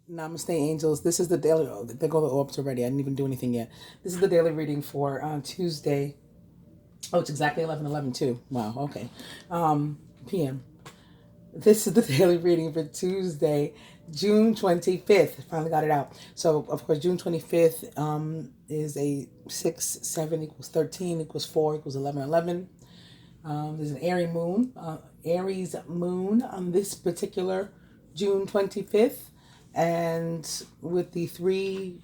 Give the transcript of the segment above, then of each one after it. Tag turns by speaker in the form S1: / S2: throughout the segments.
S1: Namaste, angels. This is the daily. Oh, they go the orbs already. I didn't even do anything yet. This is the daily reading for Tuesday. Oh, it's exactly 11:11 too. Wow. Okay. PM. This is the daily reading for Tuesday, June 25th. Finally got it out. So, of course, June 25th is a 6, 7 equals 13 equals 4 equals 11, 11. There's an Aries moon on this particular June 25th. And with the three,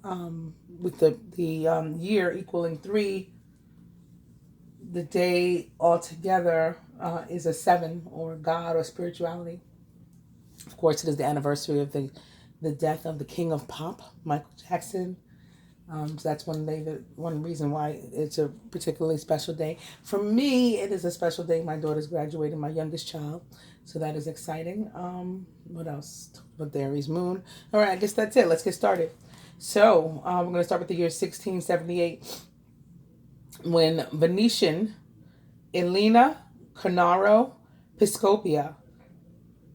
S1: with the year equaling 3, the day altogether is a 7, or God or spirituality. Of course, it is the anniversary of the death of the King of Pop, Michael Jackson. So that's one reason why it's a particularly special day. For me, it is a special day. My daughter's graduating, my youngest child. So that is exciting. What else? But the Aries moon. All right, I guess that's it. Let's get started. So we're going to start with the year 1678, when Venetian Elena Cornaro Piscopia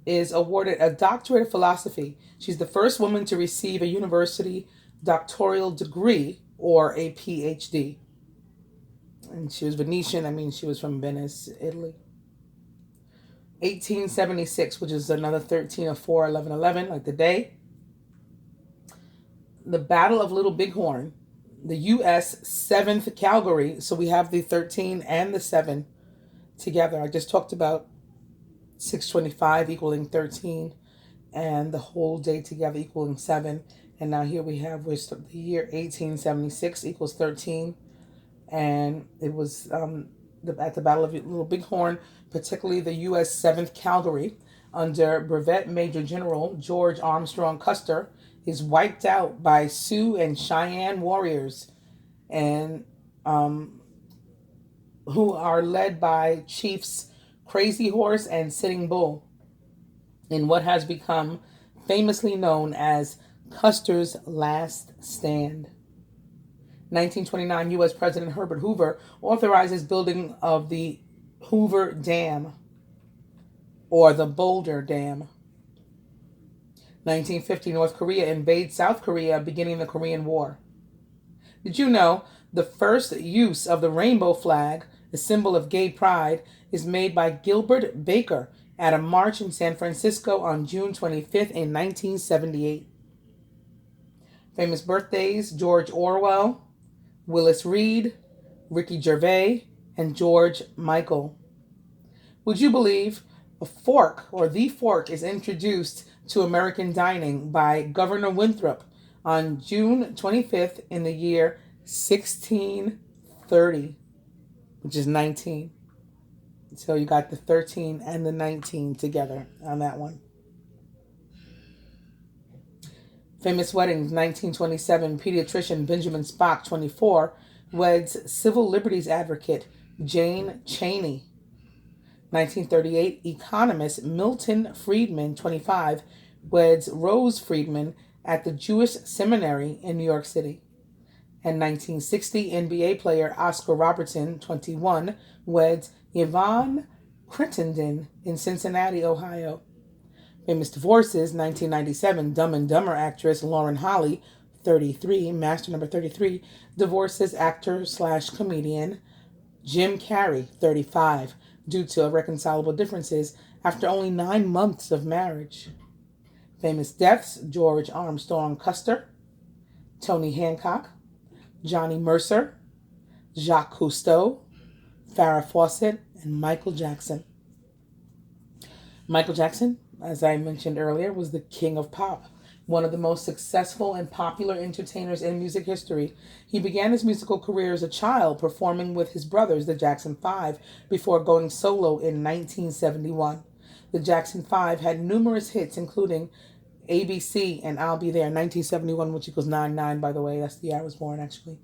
S1: is awarded a doctorate of philosophy. She's the first woman to receive a university doctoral degree, or a PhD. And she was Venetian. I mean, she was from Venice, Italy. 1876, which is another 13 of 4, 11, 11, like the day. The Battle of Little Bighorn, the U.S. 7th Cavalry. So we have the 13 and the 7 together. I just talked about 625 equaling 13 and the whole day together equaling 7. And now here we have the year 1876 equals 13. And it was at the Battle of Little Bighorn, particularly the U.S. 7th Cavalry under Brevet Major General George Armstrong Custer is wiped out by Sioux and Cheyenne warriors, and who are led by Chiefs Crazy Horse and Sitting Bull, in what has become famously known as Custer's Last Stand. 1929, U.S. President Herbert Hoover authorizes building of the Hoover Dam, or the Boulder Dam. 1950, North Korea invades South Korea, beginning the Korean War. Did you know the first use of the rainbow flag, a symbol of gay pride, is made by Gilbert Baker at a march in San Francisco on June 25th in 1978. Famous birthdays: George Orwell, Willis Reed, Ricky Gervais, and George Michael. Would you believe a fork, or the fork, is introduced to American dining by Governor Winthrop on June 25th in the year 1630, which is 19. So you got the 13 and the 19 together on that one. Famous weddings: 1927, pediatrician Benjamin Spock, 24, weds civil liberties advocate Jane Chaney. 1938, economist Milton Friedman, 25, weds Rose Friedman at the Jewish Seminary in New York City. And 1960, NBA player Oscar Robertson, 21, weds Yvonne Crittenden in Cincinnati, Ohio. Famous divorces: 1997, Dumb and Dumber actress Lauren Holly, 33, master number 33, divorces actor/comedian Jim Carrey, 35, due to irreconcilable differences after only 9 months of marriage. Famous deaths: George Armstrong Custer, Tony Hancock, Johnny Mercer, Jacques Cousteau, Farrah Fawcett, and Michael Jackson. Michael Jackson, as I mentioned earlier, was the king of pop, one of the most successful and popular entertainers in music history. He began his musical career as a child, performing with his brothers, the Jackson 5, before going solo in 1971. The Jackson 5 had numerous hits, including ABC and I'll Be There, 1971, which equals 99, by the way. That's the year I was born, actually.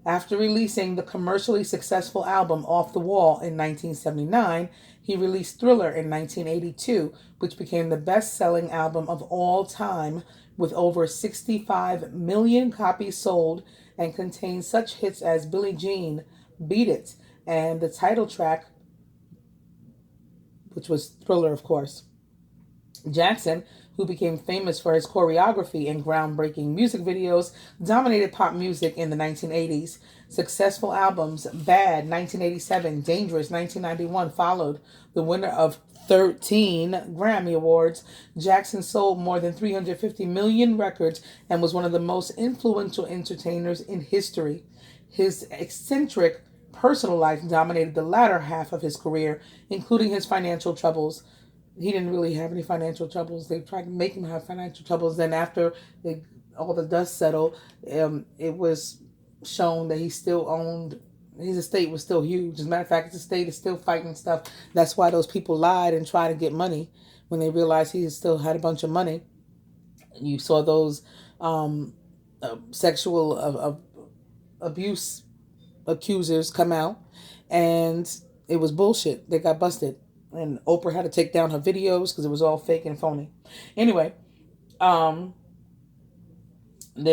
S1: After releasing the commercially successful album Off the Wall in 1979, he released Thriller in 1982, which became the best-selling album of all time, with over 65 million copies sold, and contains such hits as Billie Jean, Beat It, and the title track, which was Thriller, of course. Jackson, who became famous for his choreography and groundbreaking music videos, dominated pop music in the 1980s. Successful albums: Bad 1987, Dangerous 1991 followed. The winner of 13 Grammy Awards, Jackson sold more than 350 million records and was one of the most influential entertainers in history. His eccentric personal life dominated the latter half of his career, including his financial troubles. He didn't really have any financial troubles. They tried to make him have financial troubles. Then after all the dust settled, it was shown that he still owned, his estate was still huge. As a matter of fact, his estate is still fighting stuff. That's why those people lied and tried to get money when they realized he still had a bunch of money. You saw those sexual abuse accusers come out, and it was bullshit. They got busted, and Oprah had to take down her videos because it was all fake and phony. Anyway, they're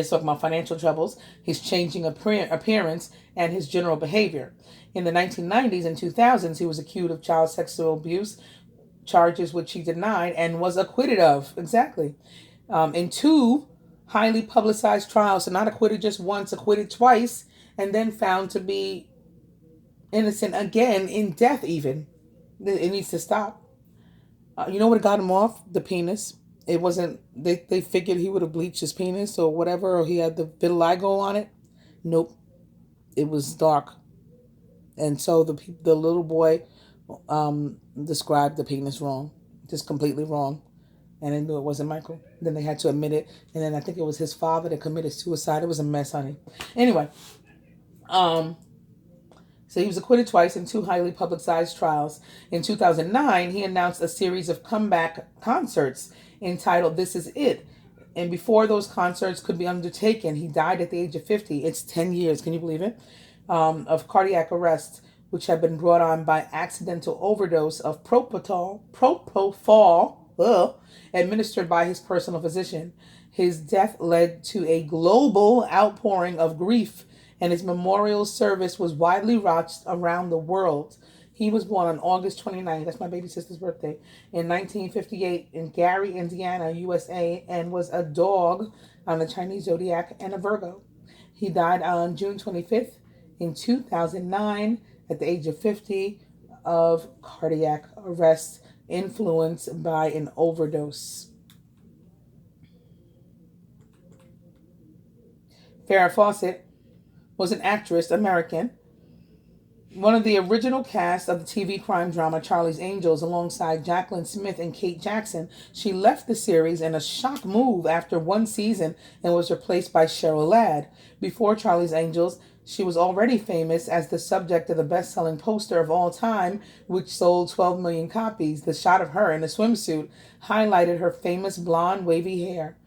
S1: talking about financial troubles, his changing appearance, and his general behavior. In the 1990s and 2000s, he was accused of child sexual abuse charges, which he denied and was acquitted of. Exactly. In two highly publicized trials, so not acquitted just once, acquitted twice, and then found to be innocent again in death even. It needs to stop. You know what got him off? The penis. It wasn't, they figured he would have bleached his penis or whatever, or he had the vitiligo on it. Nope. It was dark. And so the little boy described the penis wrong. Just completely wrong. And they knew it wasn't Michael. Then they had to admit it. And then I think it was his father that committed suicide. It was a mess, honey. Anyway. So he was acquitted twice in two highly publicized trials. In 2009, he announced a series of comeback concerts entitled This Is It. And before those concerts could be undertaken, he died at the age of 50. It's 10 years, can you believe it? Of cardiac arrest, which had been brought on by accidental overdose of propofol, administered by his personal physician. His death led to a global outpouring of grief, and his memorial service was widely watched around the world. He was born on August 29th, that's my baby sister's birthday, in 1958 in Gary, Indiana, USA, and was a dog on the Chinese zodiac and a Virgo. He died on June 25th in 2009 at the age of 50 of cardiac arrest influenced by an overdose. Farrah Fawcett was an actress, American, one of the original cast of the TV crime drama Charlie's Angels alongside Jaclyn Smith and Kate Jackson. She left the series in a shock move after one season and was replaced by Cheryl Ladd. Before Charlie's Angels, she was already famous as the subject of the best-selling poster of all time, which sold 12 million copies. The shot of her in a swimsuit highlighted her famous blonde, wavy hair.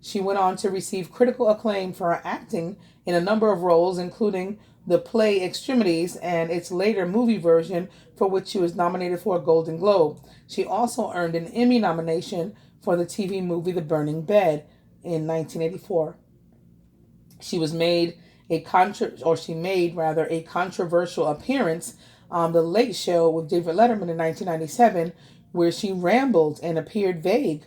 S1: She went on to receive critical acclaim for her acting in a number of roles, including the play Extremities and its later movie version, for which she was nominated for a Golden Globe. She also earned an Emmy nomination for the TV movie The Burning Bed in 1984. She made a controversial appearance on The Late Show with David Letterman in 1997, where she rambled and appeared vague.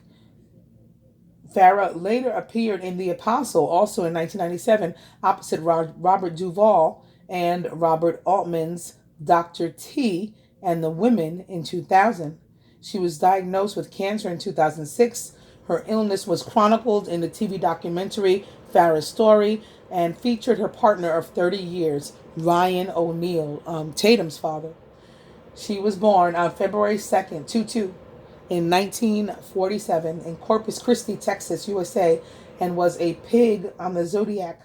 S1: Farrah later appeared in The Apostle, also in 1997, opposite Robert Duvall and Robert Altman's Dr. T and the Women in 2000. She was diagnosed with cancer in 2006. Her illness was chronicled in the TV documentary Farrah's Story and featured her partner of 30 years, Ryan O'Neal, Tatum's father. She was born on February 2nd, 22, in 1947 in Corpus Christi, Texas, USA, and was a pig on the zodiac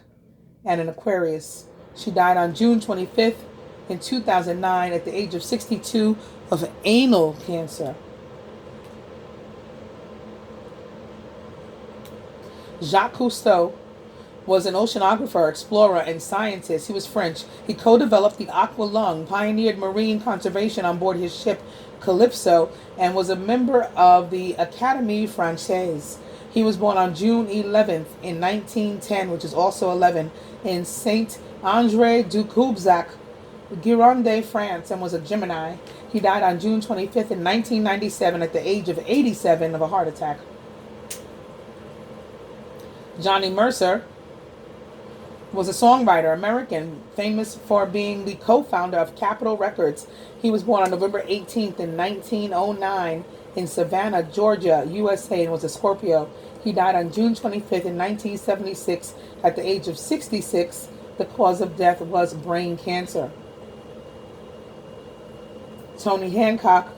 S1: and an Aquarius. She died on June 25th in 2009 at the age of 62 of anal cancer. Jacques Cousteau was an oceanographer, explorer, and scientist. He was French. He co-developed the Aqua Lung, pioneered marine conservation on board his ship Calypso, and was a member of the Académie Française. He was born on June 11th in 1910, which is also 11, in Saint-André-du-Coubzac, Gironde, France, and was a Gemini. He died on June 25th in 1997 at the age of 87 of a heart attack. Johnny Mercer was a songwriter, American, famous for being the co-founder of Capitol Records. He was born on November 18th in 1909 in Savannah, Georgia, USA, and was a Scorpio. He died on June 25th in 1976 at the age of 66. The cause of death was brain cancer. Tony Hancock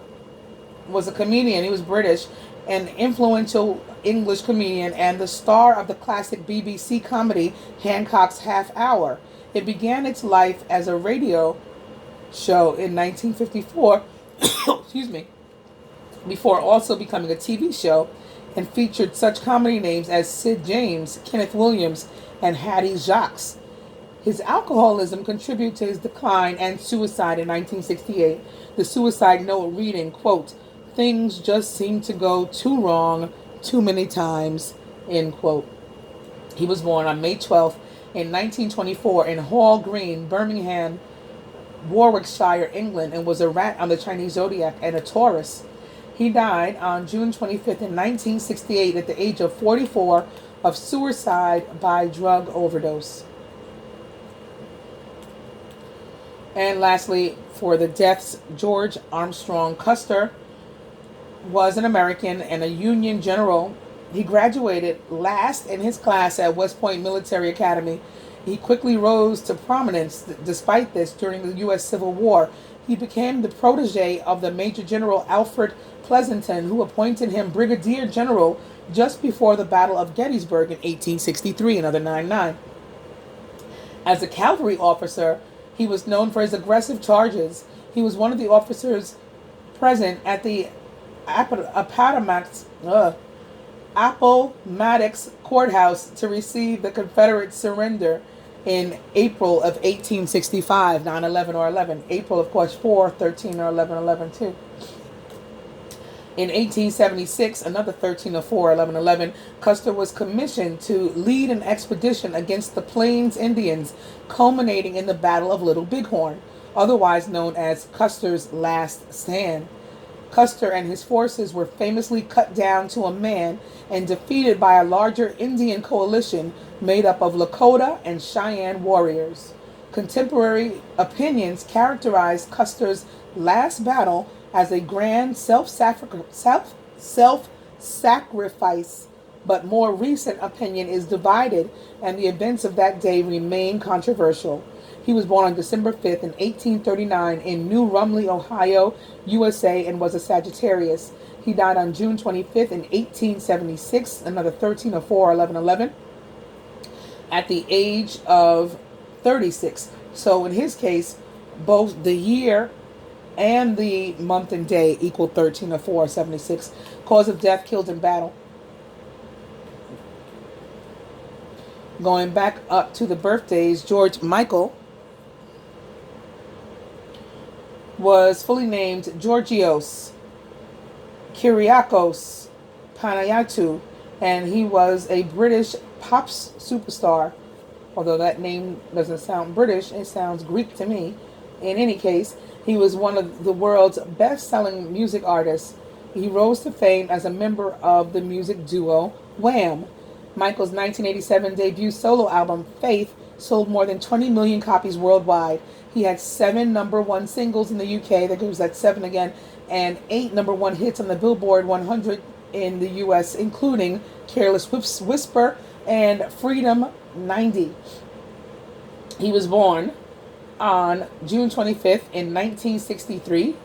S1: was a comedian. He was British, an influential English comedian, and the star of the classic BBC comedy Hancock's Half Hour. It began its life as a radio show in 1954, excuse me, before also becoming a TV show, and featured such comedy names as Sid James, Kenneth Williams, and Hattie Jacques. His alcoholism contributed to his decline and suicide in 1968. The suicide note reading, quote, "Things just seem to go too wrong too many times," end quote. He was born on May 12th in 1924 in Hall Green, Birmingham, Warwickshire, England, and was a rat on the Chinese zodiac and a Taurus. He died on June 25th in 1968 at the age of 44 of suicide by drug overdose. And lastly, for the deaths, George Armstrong Custer was an American and a Union general. He graduated last in his class at West Point Military Academy. He quickly rose to prominence despite this during the U.S. Civil War. He became the protege of the Major General Alfred Pleasonton, who appointed him Brigadier General just before the Battle of Gettysburg in 1863, another 9-9. As a cavalry officer, he was known for his aggressive charges. He was one of the officers present at the Appomattox Courthouse to receive the Confederate surrender in April of 1865, 9/11 or 11. April, of course, 4/13 or 11/11 too. In 1876, another 13 or 4, 11/11, Custer was commissioned to lead an expedition against the Plains Indians, culminating in the Battle of Little Bighorn, otherwise known as Custer's Last Stand. Custer and his forces were famously cut down to a man and defeated by a larger Indian coalition made up of Lakota and Cheyenne warriors. Contemporary opinions characterize Custer's last battle as a grand self-sacrifice, but more recent opinion is divided, and the events of that day remain controversial. He was born on December 5th in 1839 in New Rumley, Ohio, USA, and was a Sagittarius. He died on June 25th in 1876, another 13 or 4, 11/11, at the age of 36. So in his case, both the year and the month and day equal 13 or 4 or 76. Cause of death, killed in battle. Going back up to the birthdays, George Michael was fully named Georgios Kyriakos Panayiatou, and he was a British pop superstar. Although that name doesn't sound British, it sounds Greek to me. In any case, he was one of the world's best-selling music artists. He rose to fame as a member of the music duo Wham! Michael's 1987 debut solo album, Faith, sold more than 20 million copies worldwide. He had 7 number 1 singles in the UK, that goes at 7 again, and 8 number 1 hits on the Billboard 100 in the US, including Careless Whisper and Freedom 90. He was born on June 25th in 1963,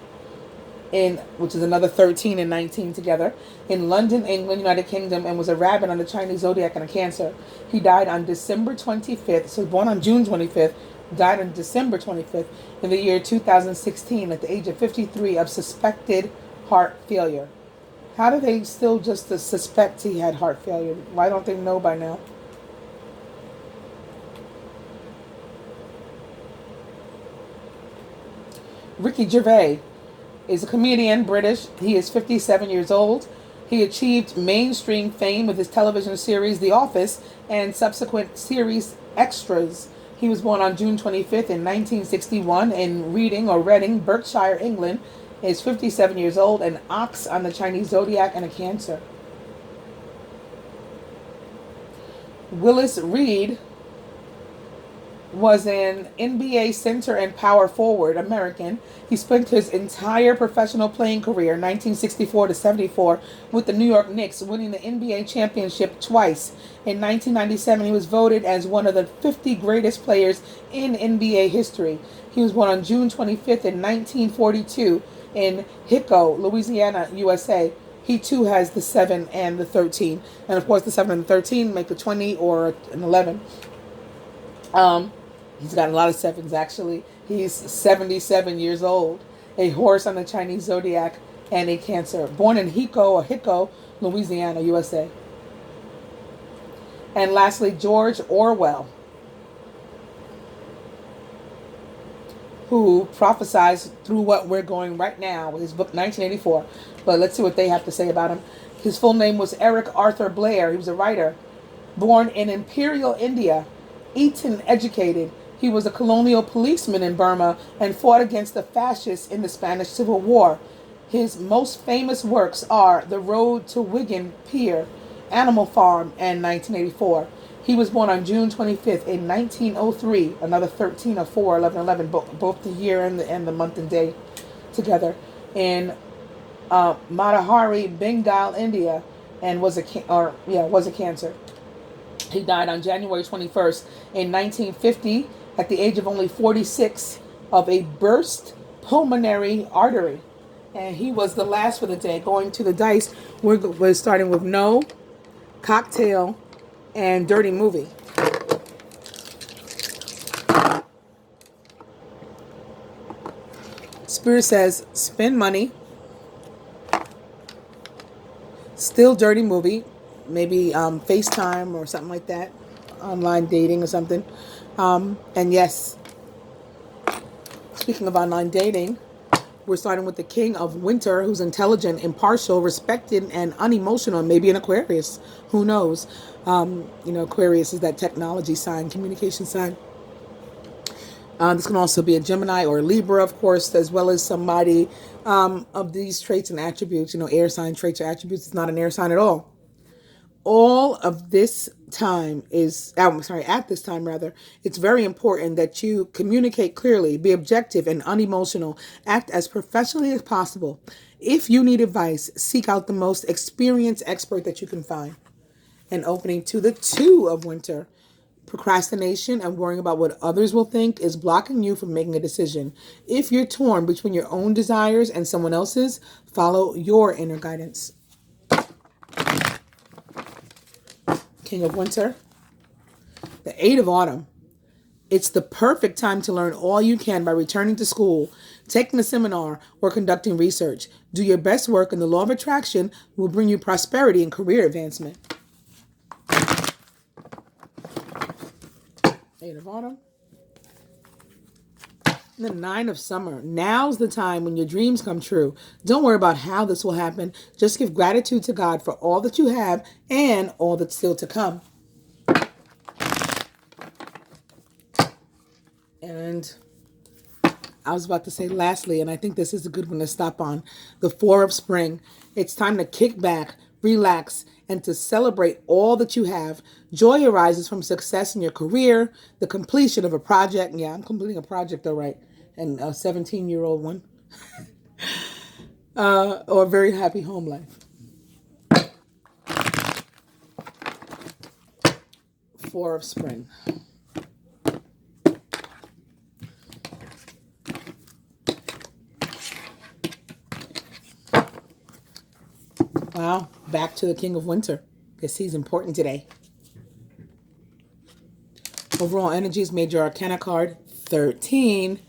S1: which is another 13 and 19 together, in London, England, United Kingdom, and was a rabbit on the Chinese zodiac and a Cancer. He died on December 25th, so born on June 25th, died on December 25th in the year 2016 at the age of 53 of suspected heart failure. How do they still just suspect he had heart failure? Why don't they know by now? Ricky Gervais is a comedian, British. He is 57 years old. He achieved mainstream fame with his television series The Office and subsequent series Extras. He was born on June 25th in 1961 in Reading, Berkshire, England. He is 57 years old, an ox on the Chinese zodiac and a Cancer. Willis Reed was an NBA center and power forward American. He spent his entire professional playing career, 1964 to 74, with the New York Knicks, winning the NBA championship twice. In 1997, he was voted as one of the 50 greatest players in NBA history. He was born on June 25th in 1942 in Hicko, Louisiana, USA. He too has the 7 and the 13. And of course, the 7 and the 13 make a 20 or an 11. He's got a lot of sevens, actually. He's 77 years old, a horse on the Chinese zodiac, and a Cancer. Born in Hicko, Louisiana, USA. And lastly, George Orwell, who prophesies through what we're going right now with his book 1984. But let's see what they have to say about him. His full name was Eric Arthur Blair. He was a writer. Born in Imperial India, Eton educated. He was a colonial policeman in Burma and fought against the fascists in the Spanish Civil War. His most famous works are The Road to Wigan Pier, Animal Farm, and 1984. He was born on June 25th in 1903, another 13 or 4, 11, 11, both the year and the month and day together, in Matahari, Bengal, India, and was a Cancer. He died on January 21st in 1950 at the age of only 46 of a burst pulmonary artery. And he was the last for the day. Going to the dice, we're starting with No, Cocktail, and Dirty Movie. Spirit says, spend money. Still Dirty Movie. Maybe FaceTime or something like that. Online dating or something. And yes, speaking of online dating, we're starting with the King of Winter, who's intelligent, impartial, respected, and unemotional. Maybe an Aquarius. Who knows? Aquarius is that technology sign, communication sign. This can also be a Gemini or a Libra, of course, as well as somebody of these traits and attributes. Air sign traits or attributes. It's not an air sign at all. All of this time at this time, it's very important that you communicate clearly, be objective and unemotional, act as professionally as possible. If you need advice, seek out the most experienced expert that you can find. And opening to the 2 of Winter. Procrastination and worrying about what others will think is blocking you from making a decision. If you're torn between your own desires and someone else's, follow your inner guidance. King of Winter, the 8 of Autumn. It's the perfect time to learn all you can by returning to school, taking a seminar, or conducting research. Do your best work, and the law of attraction will bring you prosperity and career advancement. 8 of Autumn. And the 9 of Summer. Now's the time when your dreams come true. Don't worry about how this will happen. Just give gratitude to God for all that you have and all that's still to come. And I was about to say lastly, and I think this is a good one to stop on, the 4 of Spring. It's time to kick back, relax, and to celebrate all that you have. Joy arises from success in your career, the completion of a project. Yeah, I'm completing a project, all right. And a 17-year-old one. Or a very happy home life. 4 of Spring. Wow, back to the King of Winter. Guess he's important today. Overall energies, major arcana card 13.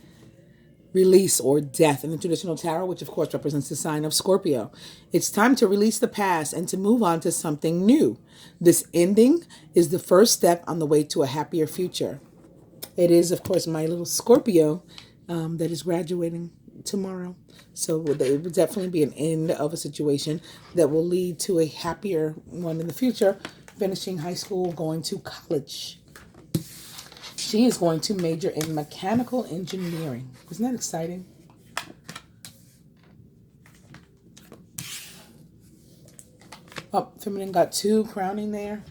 S1: Release or death in the traditional tarot, which of course represents the sign of Scorpio. It's time to release the past and to move on to something new. This ending is the first step on the way to a happier future. It is, of course, my little Scorpio that is graduating tomorrow. So it will definitely be an end of a situation that will lead to a happier one in the future, finishing high school, going to college. She is going to major in mechanical engineering. Isn't that exciting? Oh, feminine got 2 crowning there.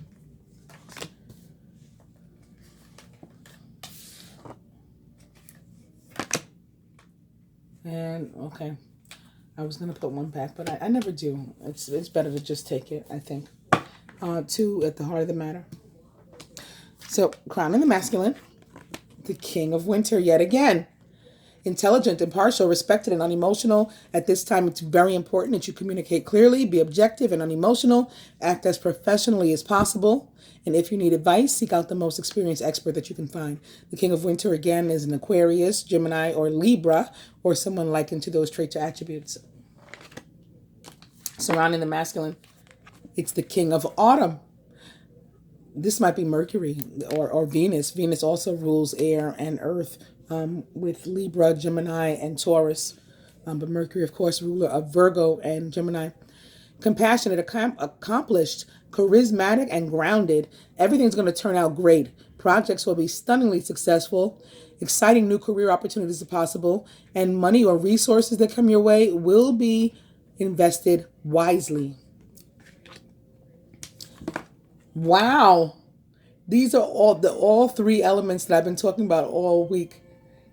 S1: And okay, I was gonna put one back, but I never do. It's better to just take it, I think. Two at the heart of the matter. So crowning the masculine, the king of winter yet again. Intelligent, impartial, respected, and unemotional. At this time, it's very important that you communicate clearly, be objective and unemotional, act as professionally as possible. And if you need advice, seek out the most experienced expert that you can find. The King of Winter, again, is an Aquarius, Gemini, or Libra, or someone likened to those traits or attributes. Surrounding the masculine, it's the King of Autumn. This might be Mercury or Venus. Venus also rules air and earth, with Libra, Gemini, and Taurus. But Mercury, of course, ruler of Virgo and Gemini. Compassionate, accomplished, charismatic, and grounded. Everything's going to turn out great. Projects will be stunningly successful. Exciting new career opportunities are possible. And money or resources that come your way will be invested wisely. Wow. These are all three elements that I've been talking about all week.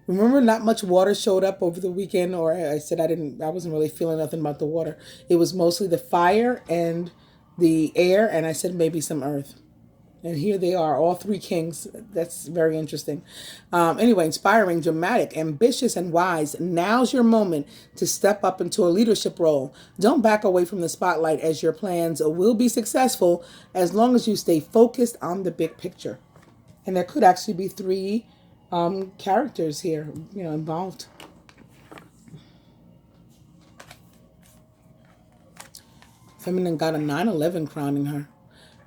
S1: Remember, not much water showed up over the weekend, or I said I wasn't really feeling nothing about the water. It was mostly the fire and the air, and I said maybe some earth. And here they are, all three kings. That's very interesting. Anyway, inspiring, dramatic, ambitious, and wise. Now's your moment to step up into a leadership role. Don't back away from the spotlight, as your plans will be successful as long as you stay focused on the big picture. And there could actually be three characters here, involved. Feminine got a 9/11 crowning her.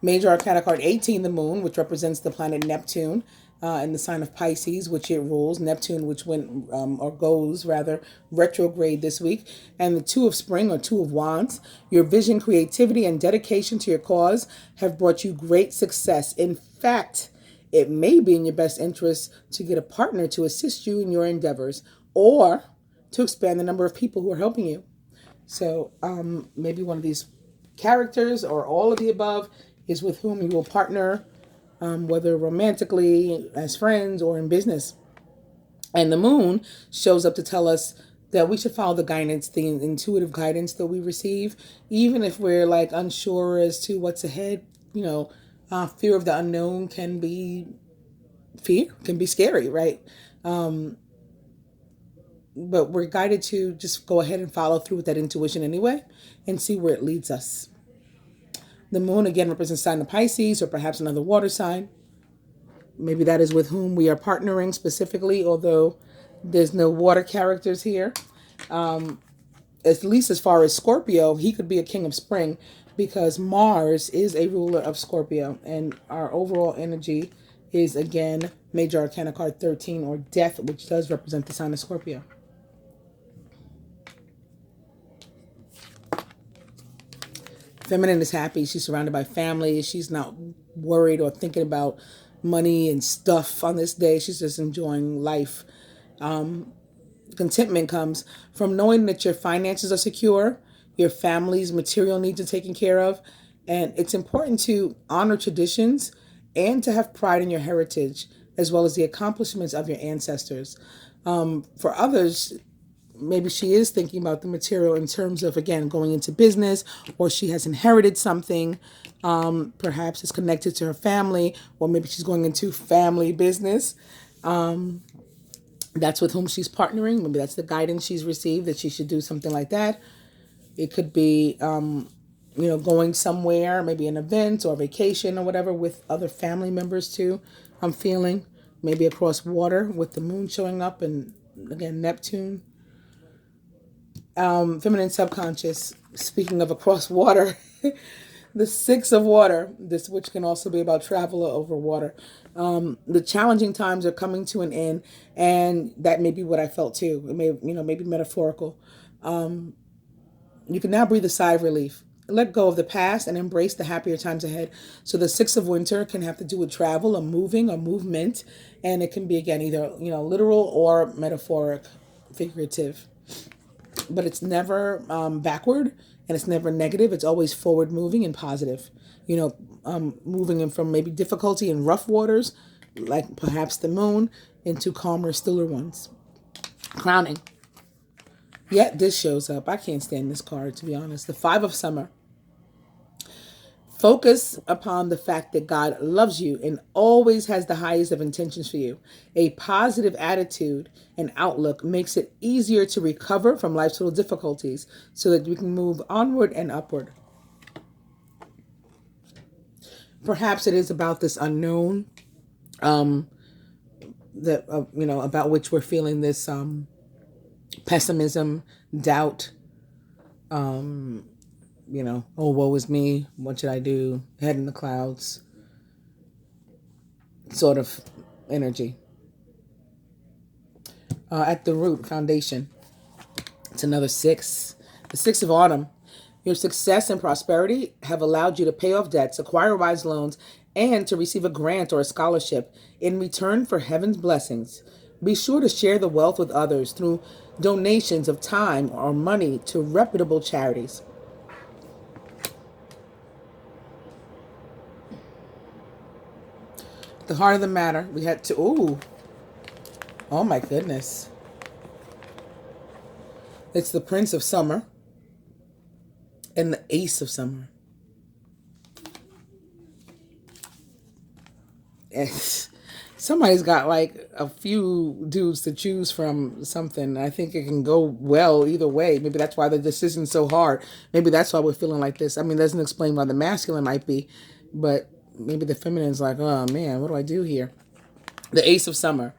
S1: Major Arcana card 18, the moon, which represents the planet Neptune, in the sign of Pisces, which it rules. Neptune, which went, or goes rather, retrograde this week. And the two of spring, or two of wands. Your vision, creativity, and dedication to your cause have brought you great success. In fact, it may be in your best interest to get a partner to assist you in your endeavors, or to expand the number of people who are helping you. So maybe one of these characters, or all of the above, is with whom you will partner, whether romantically, as friends, or in business. And the moon shows up to tell us that we should follow the guidance, the intuitive guidance that we receive, even if we're like unsure as to what's ahead. Fear of the unknown can be scary, right? But we're guided to just go ahead and follow through with that intuition anyway, and see where it leads us. The moon again represents sign of Pisces, or perhaps another water sign. Maybe that is with whom we are partnering specifically, although there's no water characters here. At least as far as Scorpio, he could be a king of spring, because Mars is a ruler of Scorpio, and our overall energy is again Major Arcana card 13, or death, which does represent the sign of Scorpio. Feminine is happy. She's surrounded by family. She's not worried or thinking about money and stuff on this day. She's just enjoying life. Contentment comes from knowing that your finances are secure, your family's material needs are taken care of, and it's important to honor traditions and to have pride in your heritage, as well as the accomplishments of your ancestors. For others, maybe she is thinking about the material in terms of, again, going into business, or she has inherited something. Perhaps it's connected to her family, or maybe she's going into family business. That's with whom she's partnering. Maybe that's the guidance she's received, that she should do something like that. It could be, going somewhere, maybe an event or vacation or whatever, with other family members too. I'm feeling maybe across water, with the moon showing up, and again, Neptune. Feminine subconscious, speaking of across water, the six of water, this which can also be about travel over water. The challenging times are coming to an end, and that may be what I felt too. It may, maybe metaphorical. You can now breathe a sigh of relief. Let go of the past and embrace the happier times ahead. So the six of winter can have to do with travel, or moving, or movement, and it can be, again, either literal or metaphoric, figurative. But it's never backward, and it's never negative. It's always forward moving and positive. Moving in from maybe difficulty and rough waters, like perhaps the moon, into calmer, stiller ones. Crowning. Yet this shows up. I can't stand this card, to be honest. The Five of Summer. Focus upon the fact that God loves you and always has the highest of intentions for you. A positive attitude and outlook makes it easier to recover from life's little difficulties so that you can move onward and upward. Perhaps it is about this unknown, that about which we're feeling this pessimism, doubt, oh, woe is me, what should I do, head in the clouds sort of energy. At the root, foundation, it's another six. The Six of Autumn. Your success and prosperity have allowed you to pay off debts, acquire wise loans, and to receive a grant or a scholarship in return for heaven's blessings. Be sure to share the wealth with others through donations of time or money to reputable charities. The heart of the matter, we had to, ooh, oh my goodness. It's the Prince of Summer and the Ace of Summer. Somebody's got like a few dudes to choose from something. I think it can go well either way. Maybe that's why the decision's so hard. Maybe that's why we're feeling like this. I mean, it doesn't explain why the masculine might be, but maybe the feminine's like, oh man, what do I do here? The Ace of Summer.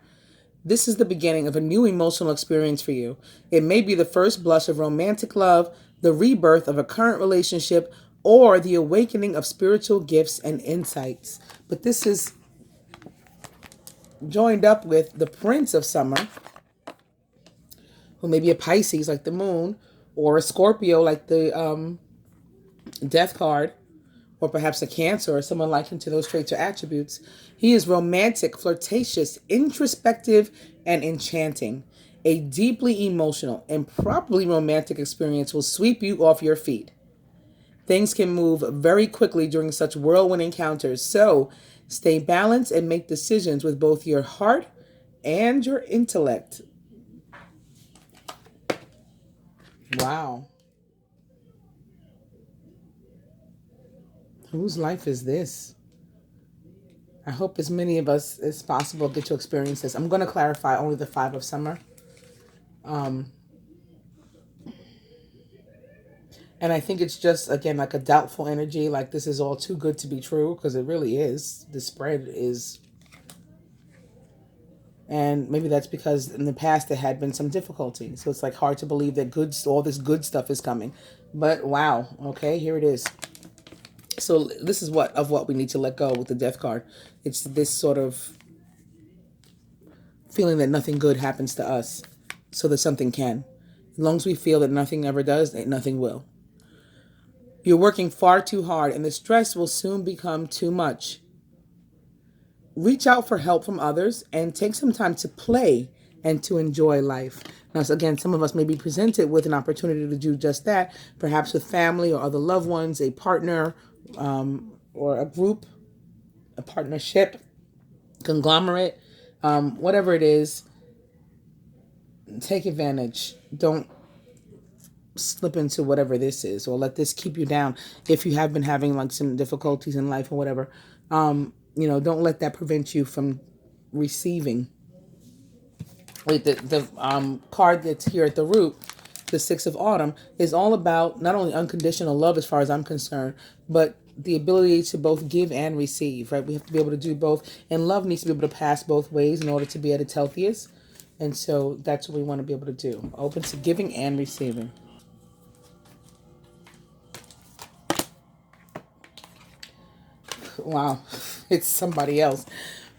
S1: This is the beginning of a new emotional experience for you. It may be the first blush of romantic love, the rebirth of a current relationship, or the awakening of spiritual gifts and insights. But this is joined up with the Prince of Summer, who may be a Pisces like the moon, or a Scorpio like the death card, or perhaps a Cancer or someone likened to those traits or attributes. He is romantic, flirtatious, introspective, and enchanting. A deeply emotional and probably romantic experience will sweep you off your feet. Things can move very quickly during such whirlwind encounters, so stay balanced and make decisions with both your heart and your intellect. Wow. Whose life is this? I hope as many of us as possible get to experience this. I'm going to clarify only the Five of Summer. And I think it's just, again, like a doubtful energy. Like this is all too good to be true, because it really is. The spread is. And maybe that's because in the past there had been some difficulty. So it's like hard to believe that all this good stuff is coming. But wow. Okay, here it is. So this is what we need to let go with the Death card. It's this sort of feeling that nothing good happens to us, so that something can. As long as we feel that nothing ever does, nothing will. You're working far too hard, and the stress will soon become too much. Reach out for help from others and take some time to play and to enjoy life. Now, again, some of us may be presented with an opportunity to do just that, perhaps with family or other loved ones, a partner, or a group, a partnership, conglomerate, whatever it is. Take advantage. Don't slip into whatever this is, or let this keep you down if you have been having like some difficulties in life or whatever. Don't let that prevent you from receiving. Wait, the card that's here at the root, the Six of Autumn, is all about not only unconditional love as far as I'm concerned, but the ability to both give and receive, right? We have to be able to do both, and love needs to be able to pass both ways in order to be at its healthiest. And so that's what we want to be able to do. Open to giving and receiving. Wow, it's somebody else.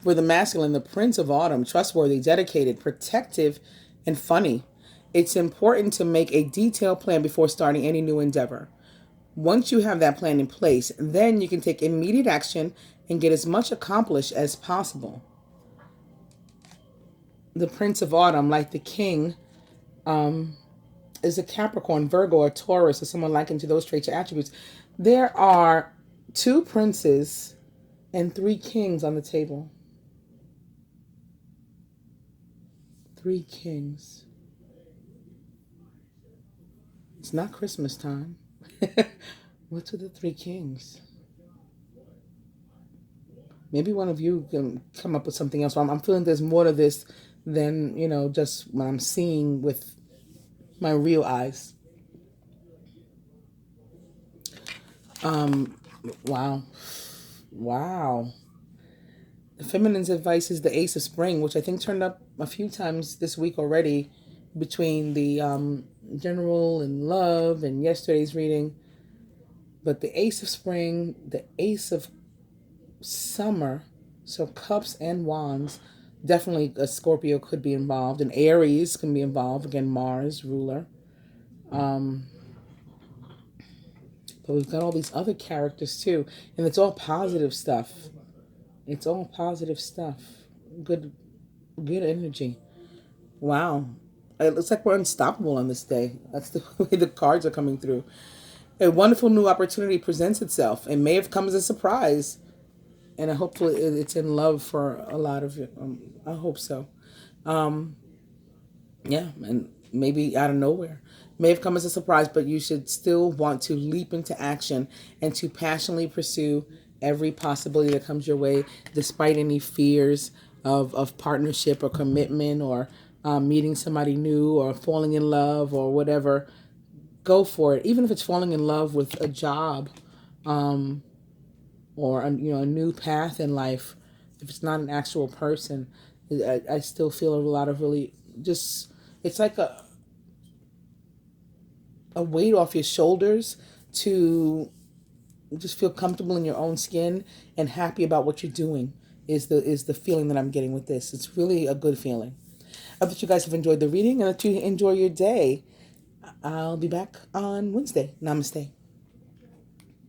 S1: For the masculine, the Prince of Autumn, trustworthy, dedicated, protective, and funny. It's important to make a detailed plan before starting any new endeavor. Once you have that plan in place, then you can take immediate action and get as much accomplished as possible. The Prince of Autumn, like the King, is a Capricorn, Virgo, or Taurus, or someone likened to those traits or attributes. There are 2 princes and 3 kings on the table. 3 kings. It's not Christmas time. What's with the three kings? Maybe one of you can come up with something else. I'm feeling there's more to this than, just what I'm seeing with my real eyes. Um, wow. Wow. The feminine's advice is the Ace of Spring, which I think turned up a few times this week already between the general and love and yesterday's reading. But the Ace of Spring, the Ace of Summer, so Cups and Wands, definitely a Scorpio could be involved, and Aries can be involved. Again, Mars, ruler. Um, but we've got all these other characters too, and it's all positive stuff. It's all positive stuff. Good, good energy. Wow. It looks like we're unstoppable on this day. That's the way the cards are coming through. A wonderful new opportunity presents itself. It may have come as a surprise, and I hopefully it's in love for a lot of you. I hope so. Um, yeah, and maybe out of nowhere. May have come as a surprise, but you should still want to leap into action and to passionately pursue every possibility that comes your way, despite any fears of partnership or commitment or meeting somebody new or falling in love or whatever. Go for it, even if it's falling in love with a job, um, or a new path in life. If it's not an actual person, I still feel a lot of really just, it's like a weight off your shoulders to just feel comfortable in your own skin and happy about what you're doing is the feeling that I'm getting with this. It's really a good feeling. I hope that you guys have enjoyed the reading and that you enjoy your day. I'll be back on Wednesday. Namaste.